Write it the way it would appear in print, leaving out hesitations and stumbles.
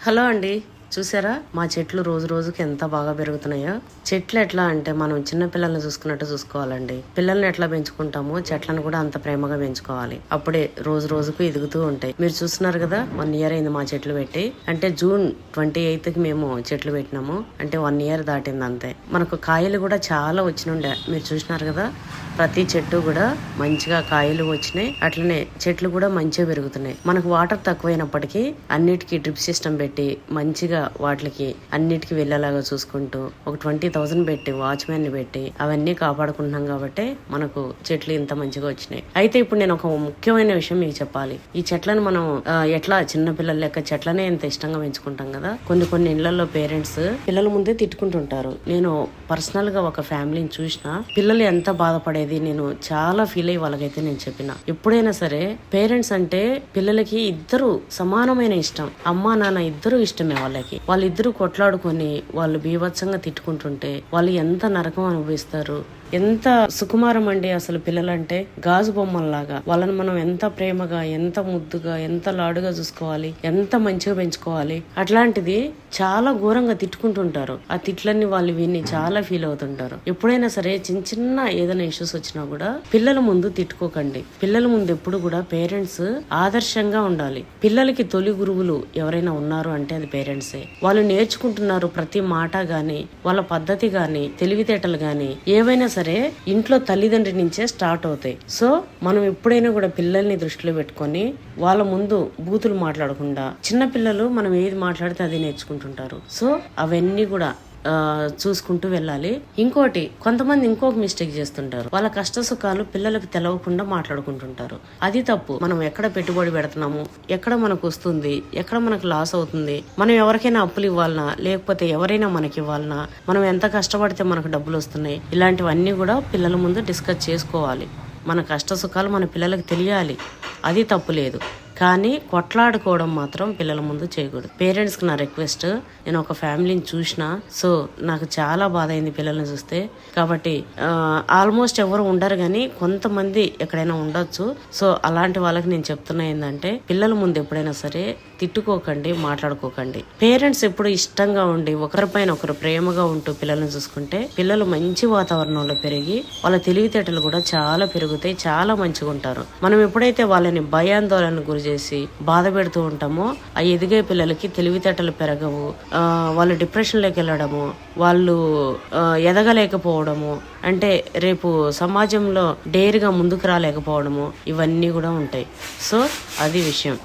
Hello అండి, చూసారా మా చెట్లు రోజు రోజుకి ఎంత బాగా పెరుగుతున్నాయో. చెట్లు ఎట్లా అంటే మనం చిన్న పిల్లల్ని చూసుకున్నట్టు చూసుకోవాలండి. పిల్లల్ని ఎట్లా పెంచుకుంటామో చెట్లను కూడా అంత ప్రేమగా పెంచుకోవాలి. అప్పుడే రోజు రోజుకు ఎదుగుతూ ఉంటాయి. మీరు చూస్తున్నారు కదా, 1 year అయింది మా చెట్లు పెట్టి. అంటే June 28th కి మేము చెట్లు పెట్టినాము. అంటే 1 year దాటింది అంతే. మనకు కాయలు కూడా చాలా వచ్చినుండే. మీరు చూసినారు కదా, ప్రతి చెట్టు కూడా మంచిగా కాయలు వచ్చినాయి. అట్లనే చెట్లు కూడా మంచిగా పెరుగుతున్నాయి. మనకు వాటర్ తక్కువైనప్పటికీ అన్నిటికీ డ్రిప్ సిస్టమ్ పెట్టి మంచిగా వాటికి అన్నిటికీ వెళ్ళేలాగా చూసుకుంటూ ఒక 20,000 పెట్టి వాచ్మెన్ ని పెట్టి అవన్నీ కాపాడుకుంటున్నాం కాబట్టి మనకు చెట్లు ఇంత మంచిగా వచ్చినాయి. అయితే ఇప్పుడు నేను ఒక ముఖ్యమైన విషయం మీకు చెప్పాలి. ఈ చెట్లను మనం ఎట్లా చిన్న పిల్లల లెక్క చెట్లనే ఎంత ఇష్టంగా పెంచుకుంటాం కదా. కొన్ని ఇళ్లలో పేరెంట్స్ పిల్లల ముందే తిట్టుకుంటుంటారు. నేను పర్సనల్ గా ఒక ఫ్యామిలీని చూసిన, పిల్లలు ఎంత బాధపడేది నేను చాలా ఫీల్ అయ్యి వాళ్ళకైతే నేను చెప్పిన. ఎప్పుడైనా సరే పేరెంట్స్ అంటే పిల్లలకి ఇద్దరు సమానమైన ఇష్టం. అమ్మా నాన్న ఇద్దరు ఇష్టమే. వాళ్ళిద్దరూ కొట్లాడుకొని వాళ్ళు బీభత్సంగా తిట్టుకుంటుంటే వాళ్ళు ఎంత నరకం అనుభవిస్తారు. ఎంత సుకుమారం అండి అసలు పిల్లలంటే. గాజు బొమ్మల్లాగా వాళ్ళని మనం ఎంత ప్రేమగా, ఎంత ముద్దుగా, ఎంత లాడుగా చూసుకోవాలి, ఎంత మంచిగా పెంచుకోవాలి. అట్లాంటిది చాలా ఘోరంగా తిట్టుకుంటుంటారు. ఆ తిట్లన్నీ వాళ్ళు విని చాలా ఫీల్ అవుతుంటారు. ఎప్పుడైనా సరే చిన్న ఏదైనా ఇష్యూస్ వచ్చినా కూడా పిల్లల ముందు తిట్టుకోకండి. పిల్లల ముందు ఎప్పుడు కూడా పేరెంట్స్ ఆదర్శంగా ఉండాలి. పిల్లలకి తొలి గురువులు ఎవరైనా ఉన్నారు అంటే అది పేరెంట్సే. వాళ్ళు నేర్చుకుంటున్నారు ప్రతి మాట గాని, వాళ్ళ పద్ధతి గాని, తెలివితేటలు గాని ఏవైనా సరే ఇంట్లో తల్లిదండ్రి నుంచే స్టార్ట్ అవుతాయి. సో మనం ఎప్పుడైనా కూడా పిల్లల్ని దృష్టిలో పెట్టుకొని వాళ్ళ ముందు బూతులు మాట్లాడకుండా, చిన్న పిల్లలు మనం ఏది మాట్లాడితే అది నేర్చుకుంటుంటారు. సో అవన్నీ కూడా చూసుకుంటూ వెళ్ళాలి. ఇంకోటి, కొంతమంది ఇంకొక మిస్టేక్ చేస్తుంటారు. వాళ్ళ కష్ట సుఖాలు పిల్లలకు తెలవకుండా మాట్లాడుకుంటుంటారు. అది తప్పు. మనం ఎక్కడ పెట్టుబడి పెడుతున్నాము, ఎక్కడ మనకు వస్తుంది, ఎక్కడ మనకు లాస్ అవుతుంది, మనం ఎవరికైనా అప్పులు ఇవ్వాలనా లేకపోతే ఎవరైనా మనకి ఇవ్వాలనా, మనం ఎంత కష్టపడితే మనకు డబ్బులు వస్తున్నాయి, ఇలాంటివన్నీ కూడా పిల్లల ముందు డిస్కస్ చేసుకోవాలి. మన కష్ట సుఖాలు మన పిల్లలకు తెలియాలి. అది తప్పు లేదు. కానీ కొట్లాడుకోవడం మాత్రం పిల్లల ముందు చేయకూడదు. పేరెంట్స్ కి నా రిక్వెస్ట్, నేను ఒక ఫ్యామిలీని చూసిన, సో నాకు చాలా బాధ అయింది పిల్లల్ని చూస్తే. కాబట్టి ఆల్మోస్ట్ ఎవరు ఉండరు కానీ కొంతమంది ఎక్కడైనా ఉండొచ్చు. సో అలాంటి వాళ్ళకి నేను చెప్తున్నా ఏంటంటే, పిల్లల ముందు ఎప్పుడైనా సరే తిట్టుకోకండి, మాట్లాడుకోకండి. పేరెంట్స్ ఎప్పుడు ఇష్టంగా ఉండి ఒకరిపైన ఒకరు ప్రేమగా ఉంటూ పిల్లల్ని చూసుకుంటే పిల్లలు మంచి వాతావరణంలో పెరిగి వాళ్ళ తెలివితేటలు కూడా చాలా పెరుగుతాయి, చాలా మంచిగా ఉంటారు. మనం ఎప్పుడైతే వాళ్ళని భయాందోళన గురి చేసి బాధ పెడుతూ ఉంటామో, ఆ ఎదిగే పిల్లలకి తెలివితేటలు పెరగవు, వాళ్ళు డిప్రెషన్లోకి వెళ్ళడము, వాళ్ళు ఎదగలేకపోవడము, అంటే రేపు సమాజంలో డేర్గా ముందుకు రాలేకపోవడము, ఇవన్నీ కూడా ఉంటాయి. సో అది విషయం.